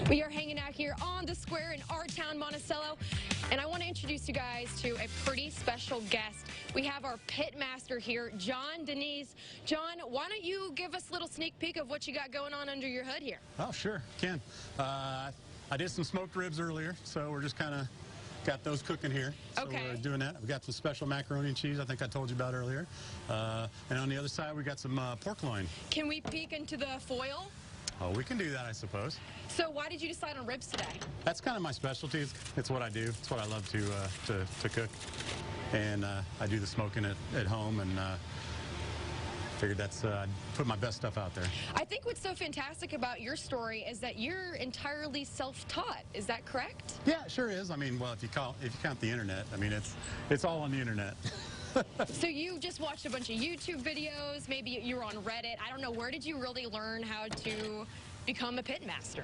We are hanging out here on the square in our town, Monticello, and I want to introduce you guys to a pretty special guest. We have our pitmaster here, JayDiz. John, why don't you give us a little sneak peek of what you got going on under your hood here? Oh, sure, can. I did some smoked ribs earlier, so we're just kind of got those cooking here. So okay. We're doing that. We got some special macaroni and cheese I think I told you about earlier. And on the other side, we got some pork loin. Can we peek into the foil? Oh, we can do that, I suppose. So why did you decide on ribs today? That's kind of my specialty. It's what I do. It's what I love to cook. And I do the smoking at home, and figured that's put my best stuff out there. I think what's so fantastic about your story is that you're entirely self-taught. Is that correct? Yeah, it sure is. I mean, well, if you count the internet, I mean, it's all on the internet. So you just watched a bunch of YouTube videos, maybe you were on Reddit. I don't know, where did you really learn how to become a pitmaster?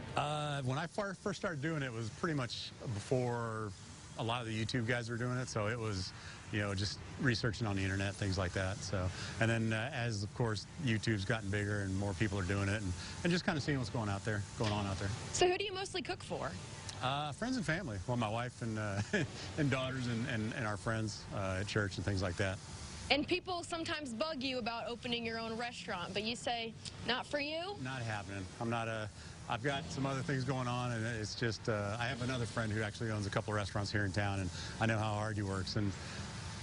When I first started doing it was pretty much before a lot of the YouTube guys were doing it, so it was, you know, just researching on the internet, things like that. So, and then as of course YouTube's gotten bigger and more people are doing it, and just kind of seeing what's going on out there. So who do you mostly cook for? Friends and family. Well, my wife and and daughters and our friends at church and things like that. And people sometimes bug you about opening your own restaurant, but you say, not for you? Not happening. I've got some other things going on, and it's just, I have another friend who actually owns a couple of restaurants here in town, and I know how hard he works, and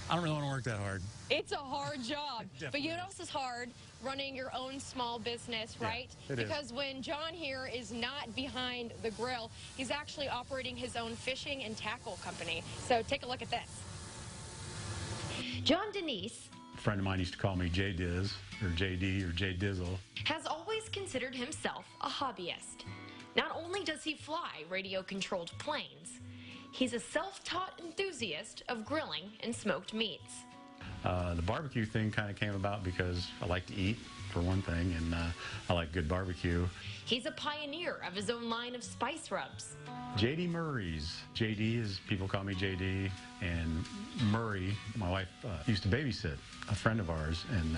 I don't really want to work that hard. It's a hard job. But you know what else is hard? Running your own small business, right? Yeah, it because is. When John here is not behind the grill, he's actually operating his own fishing and tackle company. So take a look at this. JayDiz, A friend of mine used to call me JayDiz, or JD, or JayDizzle. has always considered himself a hobbyist. Not only does he fly radio-controlled planes, he's a self-taught enthusiast of grilling and smoked meats. The barbecue thing kind of came about because I like to eat, for one thing, and I like good barbecue. He's a pioneer of his own line of spice rubs. JD Murray's. JD is, people call me JD, and Murray, my wife, used to babysit a friend of ours, and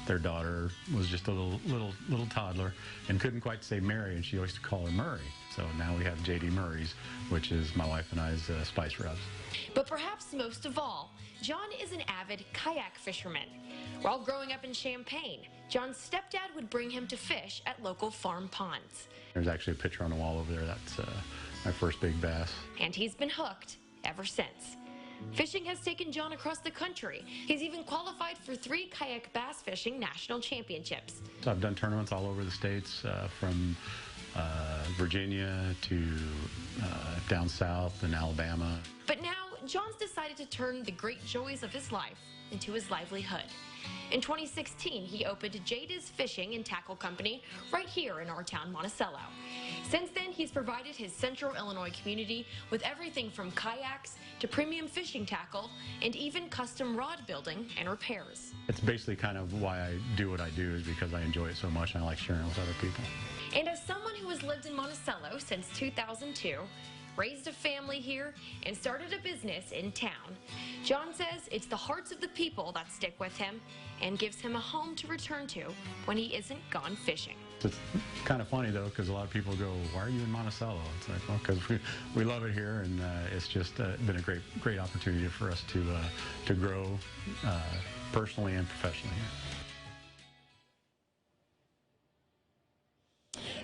their daughter was just a little toddler and couldn't quite say Mary, and she always used to call her Murray. So now we have JD Murray's, which is my wife and I's spice rubs. But perhaps most of all, John is an avid kayak fisherman. While growing up in Champaign, John's stepdad would bring him to fish at local farm ponds. There's actually a picture on the wall over there. That's my first big bass. And he's been hooked ever since. Fishing has taken John across the country. He's even qualified for 3 kayak bass fishing national championships. So I've done tournaments all over the states, from Virginia to down south in Alabama. But now, John's decided to turn the great joys of his life into his livelihood. In 2016, he opened JayDiz Fishing and Tackle Company right here in our town, Monticello. Since then, he's provided his central Illinois community with everything from kayaks to premium fishing tackle and even custom rod building and repairs. It's basically kind of why I do what I do, is because I enjoy it so much and I like sharing it with other people. And as someone who has lived in Monticello since 2002, raised a family here, and started a business in town, John says it's the hearts of the people that stick with him and gives him a home to return to when he isn't gone fishing. It's kind of funny, though, because a lot of people go, why are you in Monticello? It's like, well, because we love it here, and it's just been a great opportunity for us to grow personally and professionally here.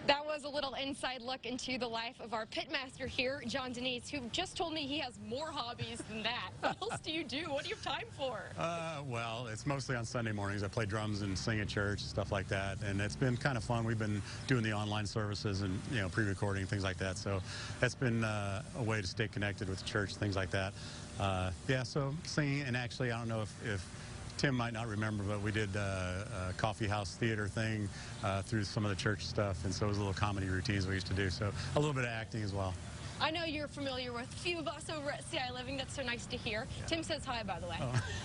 That was a little inside look into the life of our pitmaster here, JayDiz, who just told me he has more hobbies than that. What else do you do? What do you have time for? Well, it's mostly on Sunday mornings. I play drums and sing at church, stuff like that, and it's been kind of fun. We've been doing the online services and, you know, pre-recording, things like that, so that's been a way to stay connected with the church, things like that. Yeah, so singing, and actually, I don't know if Tim might not remember, but we did a coffee house theater thing through some of the church stuff, and so it was little comedy routines we used to do, so a little bit of acting as well. I know you're familiar with a few of us over at CI Living. That's so nice to hear. Yeah. Tim says hi, by the way.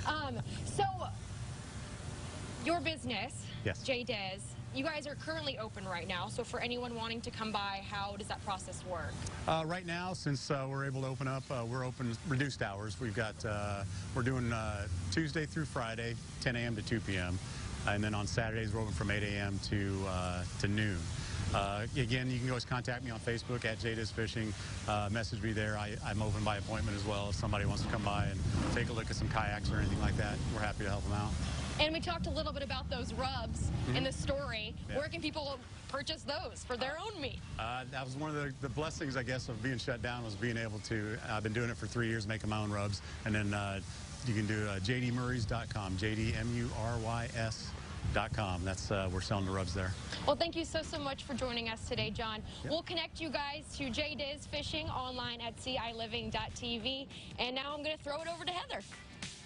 Oh. So, your business, yes, JayDiz, you guys are currently open right now, so for anyone wanting to come by, how does that process work? Right now, since we're able to open up, we're open reduced hours. We've got, we're doing Tuesday through Friday, 10 a.m. to 2 p.m. And then on Saturdays, we're open from 8 a.m. to noon. Again, you can always contact me on Facebook at JayDiz Fishing. Message me there. I'm open by appointment as well. If somebody wants to come by and take a look at some kayaks or anything like that, we're happy to help them out. And we talked a little bit about those rubs in the story. Yeah. Where can people purchase those for their own meat? That was one of the blessings, I guess, of being shut down, was being able to. I've been doing it for 3 years, making my own rubs. And then you can do jdmurrays.com, jdmurrys.com. That's we're selling the rubs there. Well, thank you so much for joining us today, John. Yep. We'll connect you guys to JayDiz Fishing online at ciliving.tv. And now I'm going to throw it over to Heather.